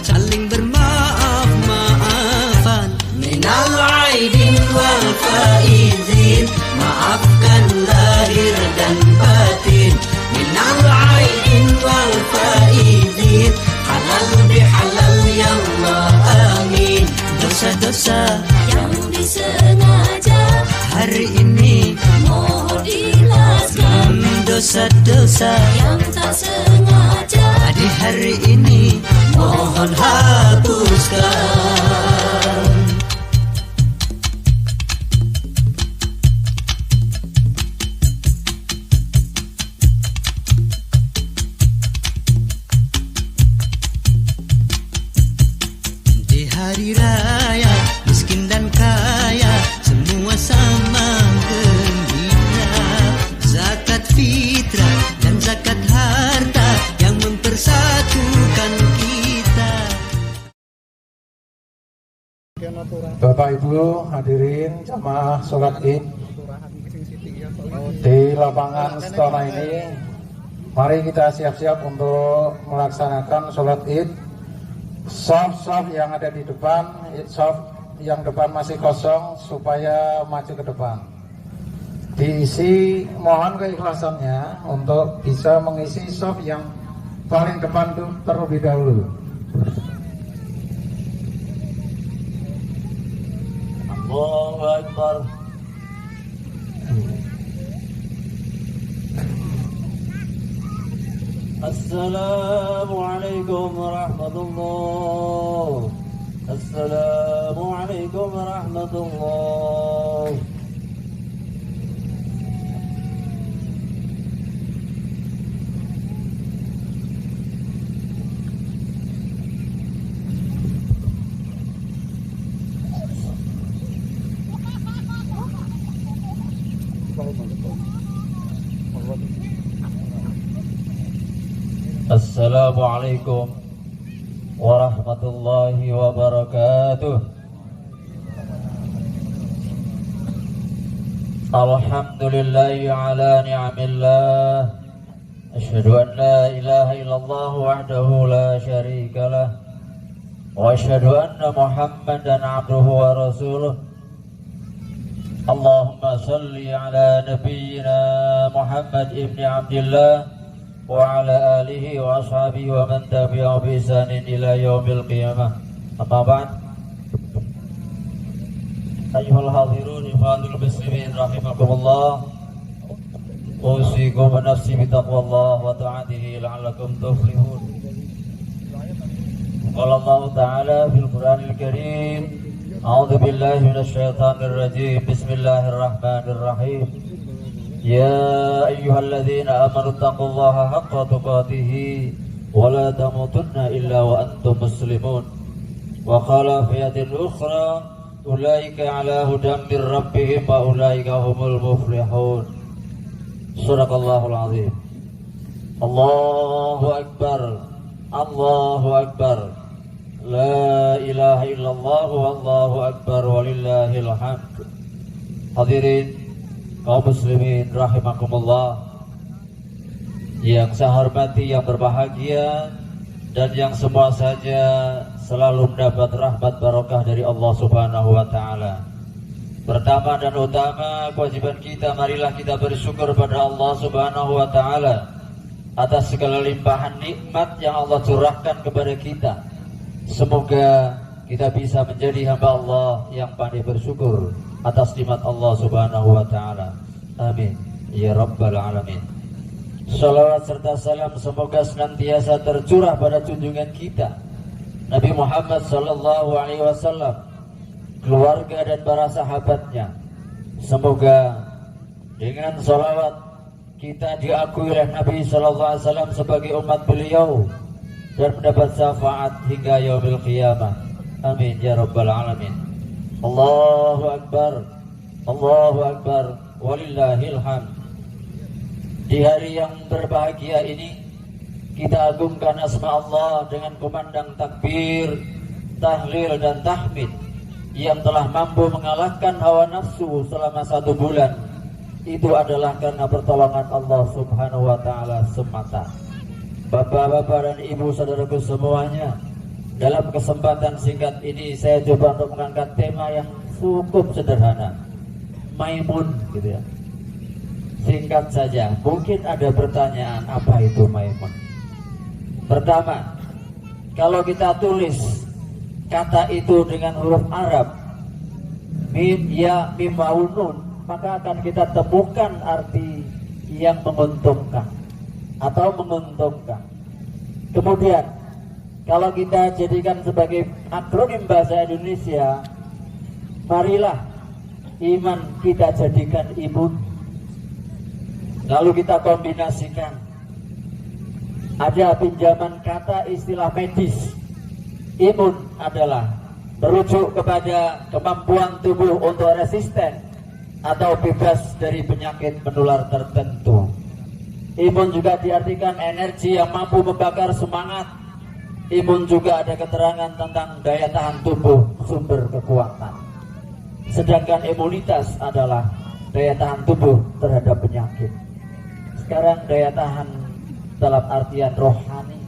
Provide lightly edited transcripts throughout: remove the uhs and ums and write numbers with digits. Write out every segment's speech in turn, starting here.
saling bermaaf-maafan. Minal aidin wal faizin, maafkan lahir dan batin. Minal aidin wal faizin, halal bihalal ya Allah amin. Dosa-dosa yang disengaja hari ini mohon diikhlaskan, dosa-dosa yang tak sengaja di hari ini mohon hapuskan. Di hari raya miskin dan kaya semua sama gembira. Zakat fitrah dan zakat harta yang mempersatukan kita. Bapak Ibu hadirin jamaah sholat Id di lapangan Stona ini, mari kita siap-siap untuk melaksanakan sholat Id. Soft yang ada di depan, soft yang depan masih kosong supaya maju ke depan. Diisi, mohon keikhlasannya untuk bisa mengisi soft yang paling depan itu terlebih dahulu. Allahu Akbar. Assalamualaikum warahmatullahi. Assalamualaikum warahmatullahi. Assalamualaikum warahmatullahi wabarakatuh. Alhamdulillahi ala ni'amillah. Asyhadu an la ilaha illallah wahdahu la syarika lah. Wa asyhadu anna Muhammadan abduhu wa rasuluh. Allahumma salli ala nabiyyina Muhammad ibni Abdillah wa ala alihi wa ashabihi wa man tabi'ahu bi ihsanin ila yaumil qiyamah. Amma ba'd. Ayyuhal hadirun ikhwanul muslimin rahimakumullah. Usikum wa nafsi bi taqwallah wa ta'atihi la'allakum tuflihun. Qala Allah ta'ala fil Qur'anil Karim, a'udzu billahi minasy syaithanir rajim. Bismillahirrahmanirrahim. Ya ayyuhalladzina amanu taqullaha haqqa tuqatih wa la tamutunna illa wa antum muslimun. Wa qala fi ayatin ukhra, ulaika ala hudan mir rabbihim wa ulaika humul muflihun. Sadaqallahul azim. Allahu akbar. Allahu akbar. La ilaha illallah wallahu akbar walillahil hamd. Hadirin kaum muslimin rahimakumullah, yang saya hormati, yang berbahagia, dan yang semua saja selalu mendapat rahmat barokah dari Allah Subhanahu wa ta'ala. Pertama dan utama, kewajiban kita, marilah kita bersyukur pada Allah Subhanahu wa ta'ala atas segala limpahan nikmat yang Allah curahkan kepada kita. Semoga kita bisa menjadi hamba Allah yang pandai bersyukur atas nikmat Allah Subhanahu wa ta'ala. Amin ya rabbal alamin. Salawat serta salam semoga senantiasa tercurah pada junjungan kita Nabi Muhammad sallallahu alaihi wasallam, keluarga dan para sahabatnya. Semoga dengan salawat kita diakui oleh Nabi sallallahu alaihi wasallam sebagai umat beliau dan mendapat syafaat hingga yaumil qiyamah. Amin ya rabbal alamin. Allahu akbar. Allahu akbar. Walillahil hamd. Di hari yang berbahagia ini, kita agungkan asma Allah dengan kumandang takbir, tahlil dan tahmid yang telah mampu mengalahkan hawa nafsu selama 1 bulan. Itu adalah karena pertolongan Allah Subhanahu wa ta'ala semata. Bapak-bapak dan ibu saudaraku semuanya, dalam kesempatan singkat ini saya coba untuk mengangkat tema yang cukup sederhana, maimun gitu ya. Singkat saja, mungkin ada pertanyaan, apa itu maimun? Pertama, kalau kita tulis kata itu dengan huruf Arab, mim, ya, mim, waw, nun, maka akan kita temukan arti yang menguntungkan atau menguntungkan. Kemudian, kalau kita jadikan sebagai akronim bahasa Indonesia, marilah iman kita jadikan imun. Lalu kita kombinasikan. Ada pinjaman kata istilah medis. Imun adalah merujuk kepada kemampuan tubuh untuk resisten atau bebas dari penyakit menular tertentu. Imun juga diartikan energi yang mampu membakar semangat. Imun juga ada keterangan tentang daya tahan tubuh, sumber kekuatan. Sedangkan imunitas adalah daya tahan tubuh terhadap penyakit. Sekarang daya tahan dalam artian rohani,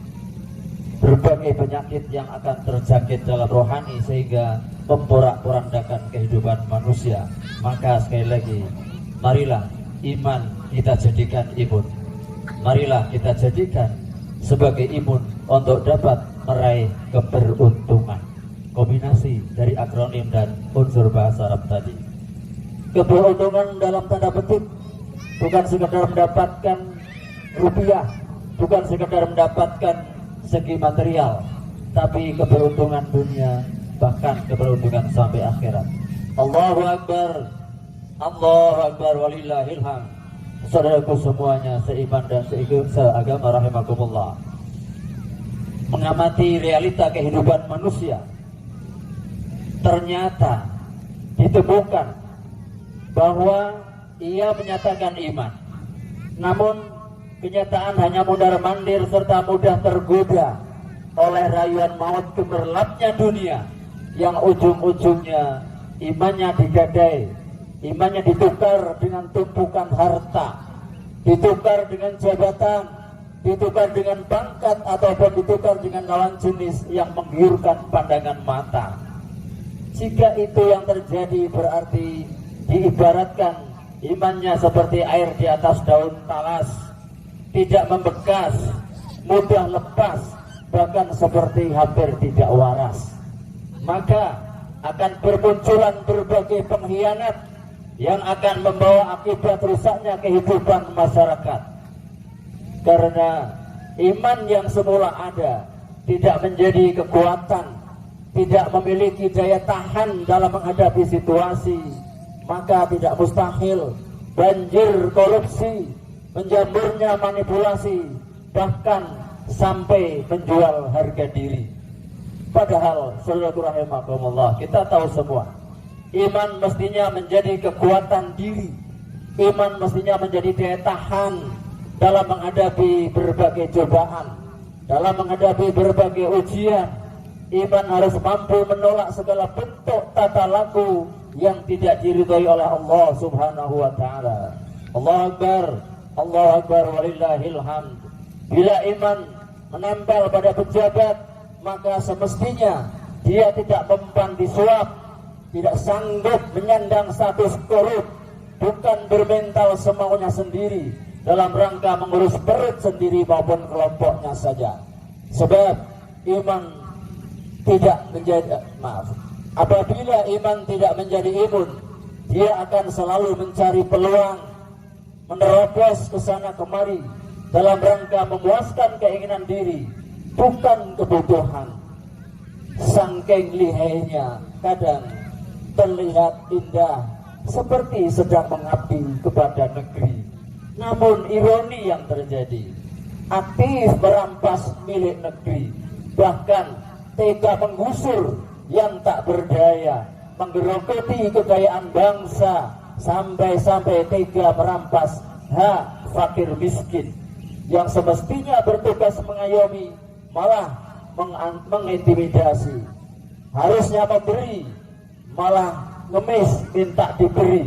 berbagai penyakit yang akan terjangkit dalam rohani sehingga memporak-porandakan kehidupan manusia. Maka sekali lagi, marilah iman kita jadikan imun. Marilah kita jadikan sebagai imun untuk dapat meraih keberuntungan. Kombinasi dari akronim dan unsur bahasa Arab tadi. Keberuntungan dalam tanda petik bukan sekedar mendapatkan rupiah, bukan sekedar mendapatkan segi material, tapi keberuntungan dunia, bahkan keberuntungan sampai akhirat. Allahu Akbar, Allahu Akbar, walillahil hamd. Saudaraku semuanya seiman dan seagama rahimakumullah, mengamati realita kehidupan manusia, ternyata ditemukan bahwa ia menyatakan iman, namun kenyataan hanya mondar-mandir serta mudah tergoda oleh rayuan maut gemerlapnya dunia yang ujung-ujungnya imannya digadai, imannya ditukar dengan tumpukan harta, ditukar dengan jabatan, ditukar dengan pangkat, ataupun ditukar dengan lawan jenis yang menggiurkan pandangan mata. Jika itu yang terjadi, berarti diibaratkan imannya seperti air di atas daun talas, tidak membekas, mudah lepas, bahkan seperti hampir tidak waras. Maka akan bermunculan berbagai pengkhianat yang akan membawa akibat rusaknya kehidupan masyarakat. Karena iman yang semula ada tidak menjadi kekuatan, tidak memiliki daya tahan dalam menghadapi situasi, maka tidak mustahil banjir korupsi, menjamurnya manipulasi, bahkan sampai menjual harga diri. Padahal saudaraku rahimakumullah, kita tahu semua, iman mestinya menjadi kekuatan diri, iman mestinya menjadi daya tahan dalam menghadapi berbagai cobaan, dalam menghadapi berbagai ujian. Iman harus mampu menolak segala bentuk tata laku yang tidak diridhai oleh Allah Subhanahu wa taala. Allahu Akbar, Allahu Akbar, walillahil hamd. Bila iman menempel pada pejabat, maka semestinya dia tidak mempan disuap, tidak sanggup menyandang status korup, bukan bermental semaunya sendiri dalam rangka mengurus perut sendiri maupun kelompoknya saja. Sebab iman tidak menjadi, apabila iman tidak menjadi imun, dia akan selalu mencari peluang, menerobos ke sana kemari dalam rangka memuaskan keinginan diri, bukan kebutuhan. Saking lihainya, kadang terlihat indah seperti sedang mengabdi kepada negeri. Namun ironi yang terjadi, aktif merampas milik negeri, bahkan tega menggusur yang tak berdaya, menggerogoti kekayaan bangsa, sampai-sampai tega merampas hak fakir miskin yang semestinya bertugas mengayomi, malah mengintimidasi. Harusnya memberi, malah ngemis minta diberi.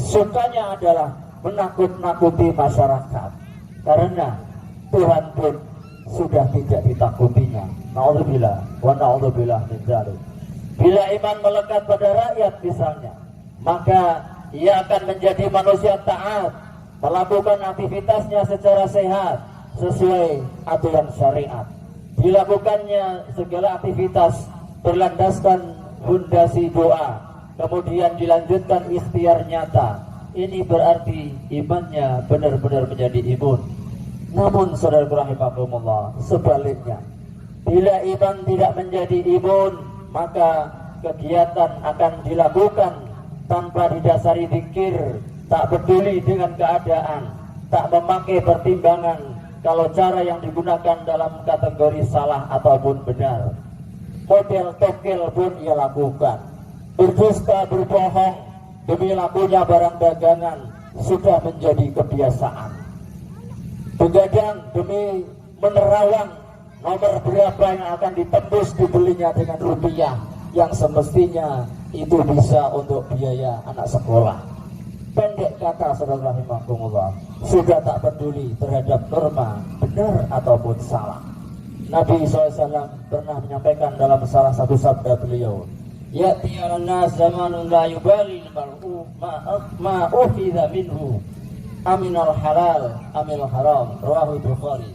Sukanya adalah menakut-nakuti masyarakat, karena Tuhan pun sudah tidak ditakutinya. Na'udzubillah wa na'udzubillah min dzalik. Bila iman melekat pada rakyat misalnya, maka ia akan menjadi manusia taat, melakukan aktivitasnya secara sehat sesuai aturan syariat. Dilakukannya segala aktivitas berlandaskan fondasi doa, kemudian dilanjutkan ikhtiar nyata. Ini berarti imannya benar-benar menjadi imun. Namun saudara rahimakumullah, sebaliknya, bila iman tidak menjadi imun, maka kegiatan akan dilakukan tanpa didasari zikir, tak peduli dengan keadaan, tak memakai pertimbangan kalau cara yang digunakan dalam kategori salah ataupun benar. Model tokel pun ia lakukan. Berdusta, berbohong demi lakunya barang dagangan sudah menjadi kebiasaan. Begadang demi menerawang nomor berapa yang akan ditembus dibelinya dengan rupiah yang semestinya itu bisa untuk biaya anak sekolah. Pendek kata saudara rahimakumullah, sudah tak peduli terhadap norma benar ataupun salah. Nabi SAW pernah menyampaikan dalam salah satu sabda beliau, ya'ti 'alan nas zamanun la yubali al-mar'u ma ukhidha minhu aminal halal amil haram, rawahu Bukhari.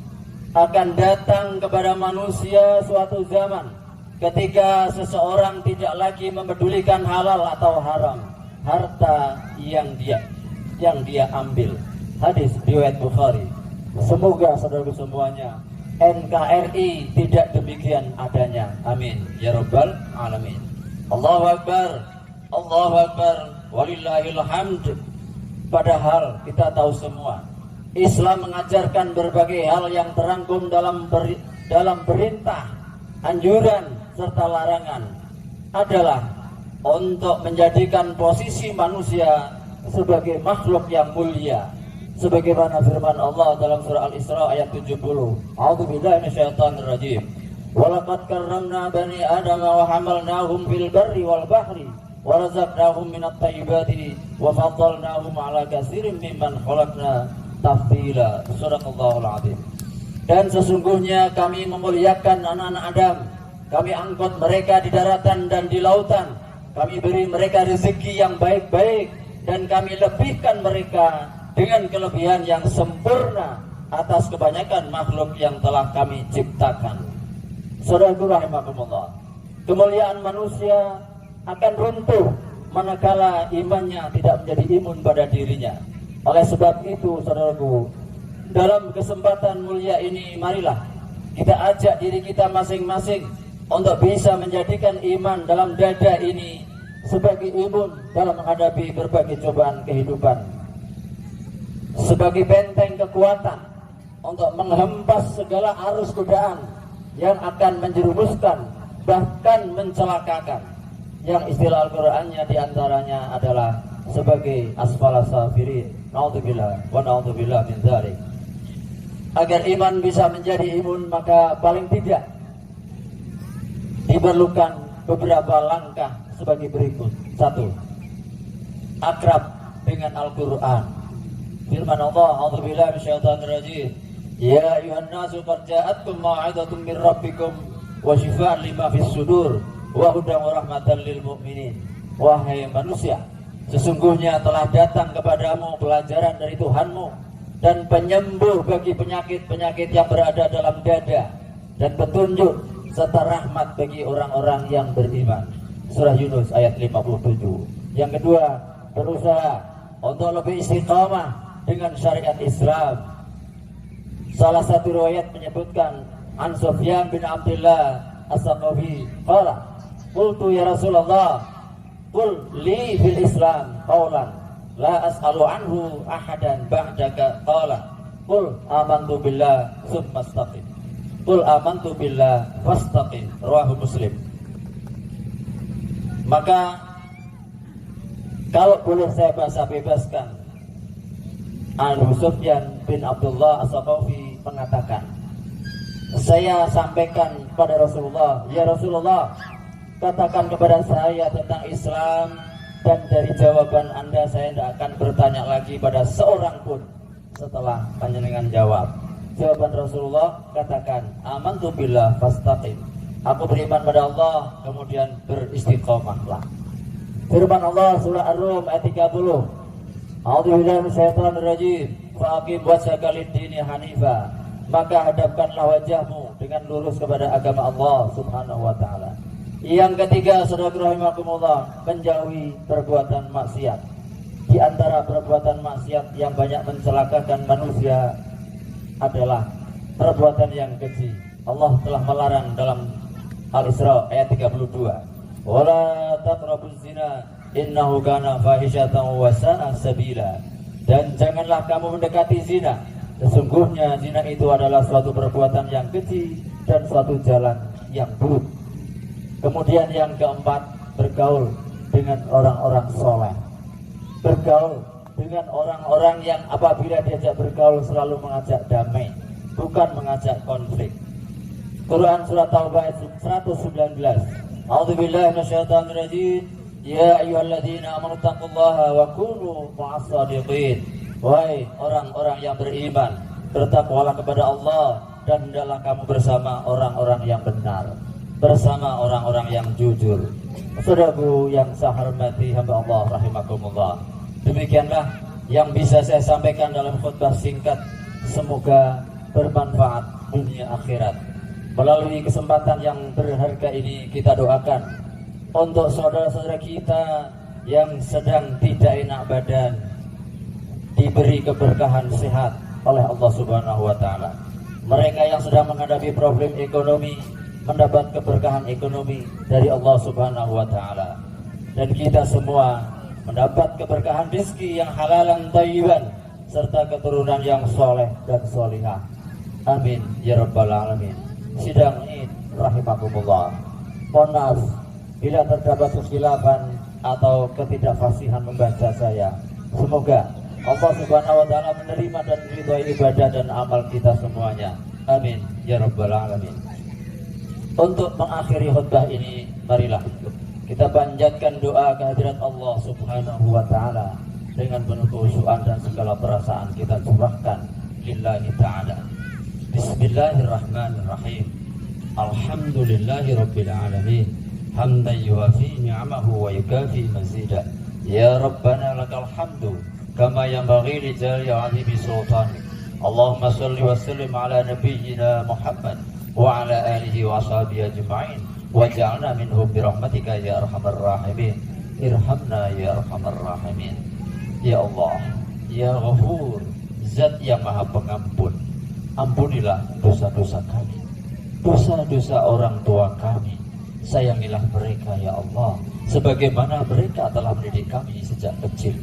Akan datang kepada manusia suatu zaman ketika seseorang tidak lagi mempedulikan halal atau haram harta yang dia ambil. Hadis riwayat Bukhari. Semoga saudara semuanya NKRI tidak demikian adanya. Amin ya rabbal alamin. Allahu akbar, Allahu akbar, walillahil hamd. Padahal kita tahu semua Islam mengajarkan berbagai hal yang terangkum dalam perintah, anjuran serta larangan adalah untuk menjadikan posisi manusia sebagai makhluk yang mulia, sebagaimana firman Allah dalam surah Al-Isra ayat 70. A'udzubillahi minasyaitonir rajim. Walaqad karramna bani Adam wa hamalnahum fil barri wal bahri wa razaqnahum minat thayyibati wa faddalnahum 'ala katsirin mimman khalaqna tafdila. Surahul Azim. Dan sesungguhnya kami memuliakan anak-anak Adam. Kami angkut mereka di daratan dan di lautan. Kami beri mereka rezeki yang baik-baik dan kami lebihkan mereka dengan kelebihan yang sempurna atas kebanyakan makhluk yang telah kami ciptakan. Saudaraku rahimakumullah, kemuliaan manusia akan runtuh manakala imannya tidak menjadi imun pada dirinya. Oleh sebab itu saudaraku, dalam kesempatan mulia ini marilah kita ajak diri kita masing-masing untuk bisa menjadikan iman dalam dada ini sebagai imun dalam menghadapi berbagai cobaan kehidupan, sebagai benteng kekuatan untuk menghempas segala arus godaan yang akan menjerumuskan bahkan mencelakakan, yang istilah Al-Qur'annya diantaranya adalah sebagai asfalas safirin. Na'udzubillah wa na'udzubillah min dzalik. Agar iman bisa menjadi imun, maka paling tidak diperlukan beberapa langkah sebagai berikut. 1. Akrab dengan Al-Quran. Firman Allah, a'udzubillahi minasyaitonir rajim. Ya ayuhan nasu qad ja'atkum mau'izatun min rabbikum wa shifaa'un lima fis sudur wa hudan wa rahmatan lil mu'minin. Wahai manusia, sesungguhnya telah datang kepadamu pelajaran dari Tuhanmu dan penyembuh bagi penyakit-penyakit yang berada dalam dada, dan petunjuk serta rahmat bagi orang-orang yang beriman. Surah Yunus ayat 57. Yang kedua, berusaha untuk lebih istiqamah dengan syariat Islam. Salah satu riwayat menyebutkan An Sufyan bin Abdullah As-Saqafi qala qultu ya Rasulullah qul li fil Islam qawlan la as'alu anhu ahadan ba'daka qala qul amantu billah summa istaqim. Qul amantu billah fastaqim. Rawahu Muslim. Maka kalau boleh saya bahasa bebaskan, Abu Sufyan bin Abdullah As-Saqafi mengatakan, saya sampaikan pada Rasulullah, ya Rasulullah, katakan kepada saya tentang Islam, dan dari jawaban Anda saya tidak akan bertanya lagi pada seorang pun setelah panjenengan jawab. Jawaban Rasulullah, katakan amantu billah fastaqim. Aku beriman pada Allah, kemudian beristiqomahlah. Firman Allah surah Ar-Rum ayat 30. A'udzubillahi minasyaitonir rajim. Faqim wajhaka lid-dini hanifa. Maka hadapkanlah wajahmu dengan lurus kepada agama Allah Subhanahu wa taala. Yang ketiga, saudara rahimakumullah, menjauhi perbuatan maksiat. Di antara perbuatan maksiat yang banyak mencelakakan manusia adalah perbuatan yang keji. Allah telah melarang dalam Al-Isra ayat 32. Wala taqrabuz zina innahu kana fahishatan wa sa'a sabila. Dan janganlah kamu mendekati zina. Sesungguhnya zina itu adalah suatu perbuatan yang keji dan suatu jalan yang buruk. Kemudian yang keempat, bergaul dengan orang-orang soleh. Bergaul dengan orang-orang yang apabila diajak bergaul selalu mengajak damai, bukan mengajak konflik. Quran surat Taubah ayat 119. A'udzubillahi minasyaitonir rajim. Ya ayyuhalladzina amanu taqullaha wa kunu ma'as shadiqin. Wahai orang-orang yang beriman, bertakwalah kepada Allah dan hendaklah kamu bersama orang-orang yang benar, bersama orang-orang yang jujur. Saudaraku yang saya hormati hamba Allah rahimakumullah. Demikianlah yang bisa saya sampaikan dalam khutbah singkat. Semoga bermanfaat dunia akhirat. Melalui kesempatan yang berharga ini kita doakan untuk saudara-saudara kita yang sedang tidak enak badan, diberi keberkahan sehat oleh Allah Subhanahu wa taala. Mereka yang sedang menghadapi problem ekonomi mendapat keberkahan ekonomi dari Allah Subhanahu wa taala. Dan kita semua mendapat keberkahan rezeki yang halalan thayyiban serta keturunan yang soleh dan solihah. Amin ya rabbal alamin. Sidang Id rahimakumullah. Mohon maaf bila terdapat kekhilafan atau ketidakfasihan membaca saya. Semoga Allah Subhanahu wa taala menerima dan meridhai ibadah dan amal kita semuanya. Amin ya rabbal alamin. Untuk mengakhiri khutbah ini, marilah kita panjatkan doa kehadirat Allah Subhanahu wa taala dengan penuh khusyukan dan segala perasaan kita curahkan lillahi ta'ala. Bismillahirrahmanirrahim. Alhamdulillahi rabbil alamin. Hamdan yuwafi ni'amahu wa yukafi mazida. Ya Rabbana lakal hamdu kama yanbaghi li jalali 'azimi sultanik. Allahumma shalli wa sallim ala nabiyyina Muhammad wa ala alihi wa ashabihi ajma'in waj'alna minhum bi rahmatika ya arhamar rahimin. Irhamna ya arhamar rahimin. Ya Allah, ya Ghafur, Zat yang Maha Pengampun, ampunilah dosa-dosa kami, dosa-dosa orang tua kami. Sayangilah mereka ya Allah, sebagaimana mereka telah mendidik kami sejak kecil.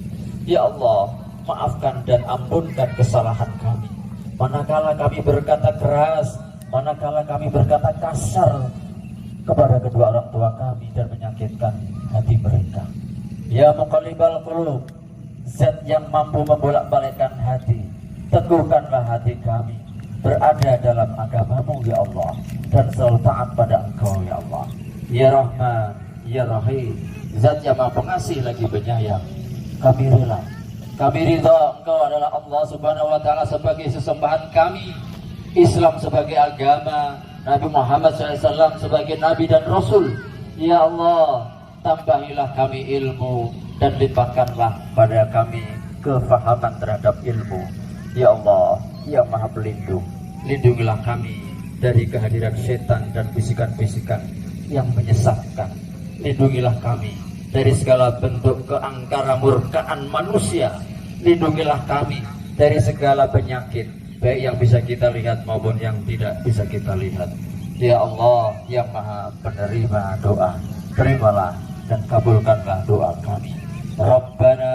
Ya Allah, maafkan dan ampunkan kesalahan kami. Manakala kami berkata keras, manakala kami berkata kasar kepada kedua orang tua kami dan menyakitkan hati mereka. Ya Muqallibal Qulub, Zat yang mampu membolak-balikkan hati, teguhkanlah hati kami berada dalam agamamu ya Allah, dan selalu taat pada Engkau ya Allah. Ya Rahman, Ya Rahim, Zat yang Maha Pengasih lagi penyayang, kami rela, kami ridha Engkau adalah Allah Subhanahu wa taala sebagai sesembahan kami, Islam sebagai agama, Nabi Muhammad SAW sebagai Nabi dan Rasul. Ya Allah, tambahilah kami ilmu dan limpahkanlah pada kami kefahaman terhadap ilmu. Ya Allah, yang Maha Pelindung, lindungilah kami dari kehadiran setan dan bisikan-bisikan yang menyesatkan. Lindungilah kami dari segala bentuk keangkara murkaan manusia. Lindungilah kami dari segala penyakit, baik yang bisa kita lihat maupun yang tidak bisa kita lihat. Ya Allah, yang Maha Penerima doa, terimalah dan kabulkanlah doa kami. Rabbana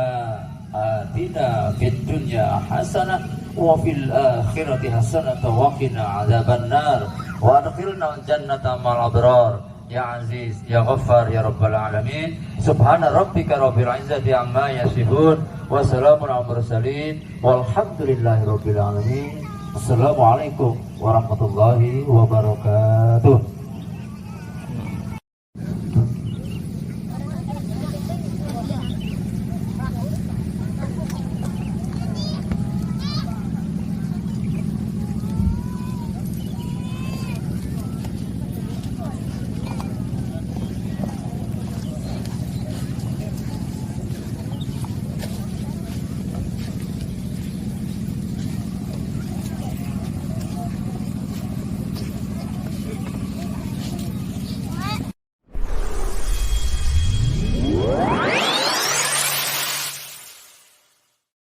atina fid dunya hasanah wa fil akhirati hasanah wa qina adzabannar wa adkhilna jannata ma'al abrar. Ya Aziz, Ya Ghaffar, Ya Rabbal Alamin. Subhana rabbika rabbil izzati amma yasifun wa salamun alal mursalin walhamdulillahi rabbil alamin. Assalamualaikum warahmatullahi wabarakatuh.